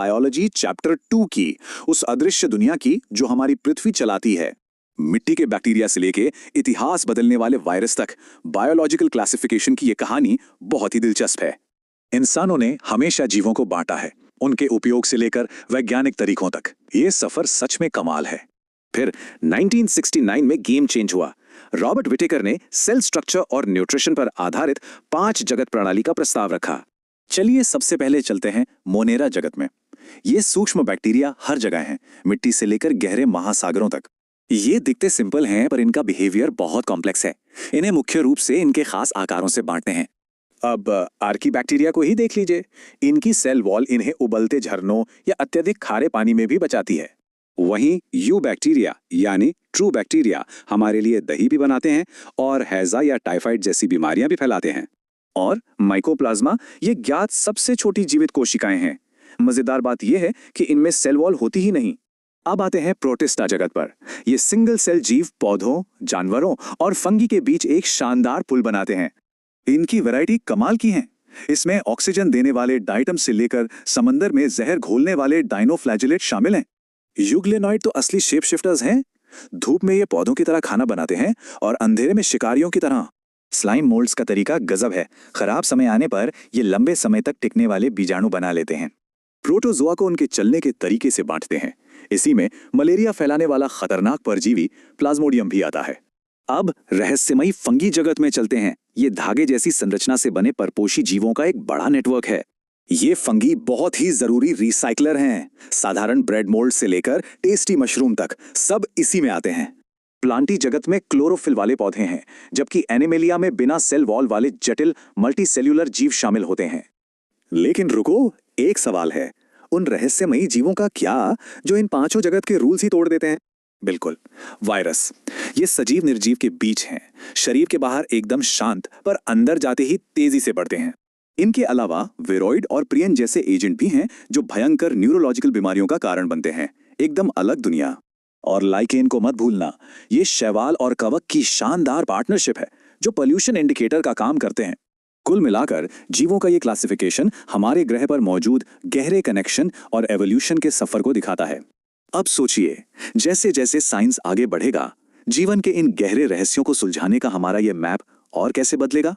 Biology chapter 2 की, उस अदृश्य दुनिया की जो हमारी पृथ्वी चलाती है। मिट्टी के बैक्टीरिया से लेके इतिहास बदलने वाले वायरस तक बायोलॉजिकल क्लासिफिकेशन की ये कहानी बहुत ही दिलचस्प है। इंसानों ने हमेशा जीवों को बांटा है, उनके उपयोग से लेकर वैज्ञानिक तरीकों तक। ये सफर सच में कमाल है। फिर 1969 में गेम चेंज हुआ। रॉबर्ट विटेकर ने सेल स्ट्रक्चर और न्यूट्रिशन पर आधारित 5 जगत प्रणाली का प्रस्ताव रखा। चलिए सबसे पहले चलते हैं मोनेरा जगत में। ये सूक्ष्म बैक्टीरिया हर जगह हैं, मिट्टी से लेकर गहरे महासागरों तक। ये दिखते सिंपल हैं, पर इनका बिहेवियर बहुत कॉम्प्लेक्स है। इन्हें मुख्य रूप से इनके खास आकारों से बांटते हैं। अब आर्की बैक्टीरिया को ही देख लीजिए। इनकी सेल वॉल इन्हें उबलते झरनों या अत्यधिक खारे पानी में भी बचाती है। वहीं यू बैक्टीरिया यानी ट्रू बैक्टीरिया हमारे लिए दही भी बनाते हैं और हैजा या टाइफाइड जैसी बीमारियां भी फैलाते हैं। और माइकोप्लाज्मा ये ज्ञात सबसे छोटी जीवित कोशिकाएं हैं। मजेदार बात यह है कि इनमें सेल वॉल होती ही नहीं। अब आते हैं प्रोटिस्टा जगत पर। ये सिंगल सेल जीव पौधों, जानवरों और फंगी के बीच एक शानदार पुल बनाते हैं। इनकी वैरायटी कमाल की है। इसमें ऑक्सीजन देने वाले डाइटम से लेकर समंदर में जहर घोलने वाले डाइनोफ्लैजिलेट शामिल हैं। यूग्लेनॉइड तो असली शेप शिफ्टर्स हैं। धूप में ये पौधों की तरह खाना बनाते हैं और अंधेरे में शिकारियों की तरह। स्लाइम मोल्ड्स का तरीका गजब है। खराब समय आने पर ये लंबे समय तक टिकने वाले बीजाणु बना लेते हैं। प्रोटोजोआ को उनके चलने के तरीके से बांटते हैं। इसी में मलेरिया फैलाने वाला खतरनाक परजीवी प्लाज्मोडियम भी आता है। अब रहस्यमयी फंगी जगत में चलते हैं। ये धागे जैसी संरचना से बने परपोषी जीवों का एक बड़ा नेटवर्क है। ये फंगी बहुत ही जरूरी रिसाइकलर हैं। साधारण ब्रेड मोल्ड से लेकर टेस्टी मशरूम तक सब इसी में आते हैं। प्लांटी जगत में क्लोरोफिल वाले पौधे हैं, जबकि एनिमेलिया में बिना सेल वॉल वाले जटिल मल्टीसेल्यूलर जीव शामिल होते हैं। लेकिन रुको, एक सवाल है, उन रहस्यमयी जीवों का क्या जो इन पांचों जगत के रूल्स ही तोड़ देते हैं? बिल्कुल, वायरस। ये सजीव निर्जीव के बीच हैं। शरीर के बाहर एकदम शांत, पर अंदर जाते ही तेजी से बढ़ते हैं। इनके अलावा विरोइड और प्रियन जैसे एजेंट भी हैं जो भयंकर न्यूरोलॉजिकल बीमारियों का कारण बनते हैं। एकदम अलग दुनिया। और लाइकेन को मत भूलना, ये शैवाल और कवक की शानदार पार्टनरशिप है जो पोल्यूशन इंडिकेटर का काम करते हैं। कुल मिलाकर जीवों का ये क्लासिफिकेशन हमारे ग्रह पर मौजूद गहरे कनेक्शन और एवोल्यूशन के सफर को दिखाता है। अब सोचिए, जैसे जैसे साइंस आगे बढ़ेगा, जीवन के इन गहरे रहस्यों को सुलझाने का हमारा ये मैप और कैसे बदलेगा।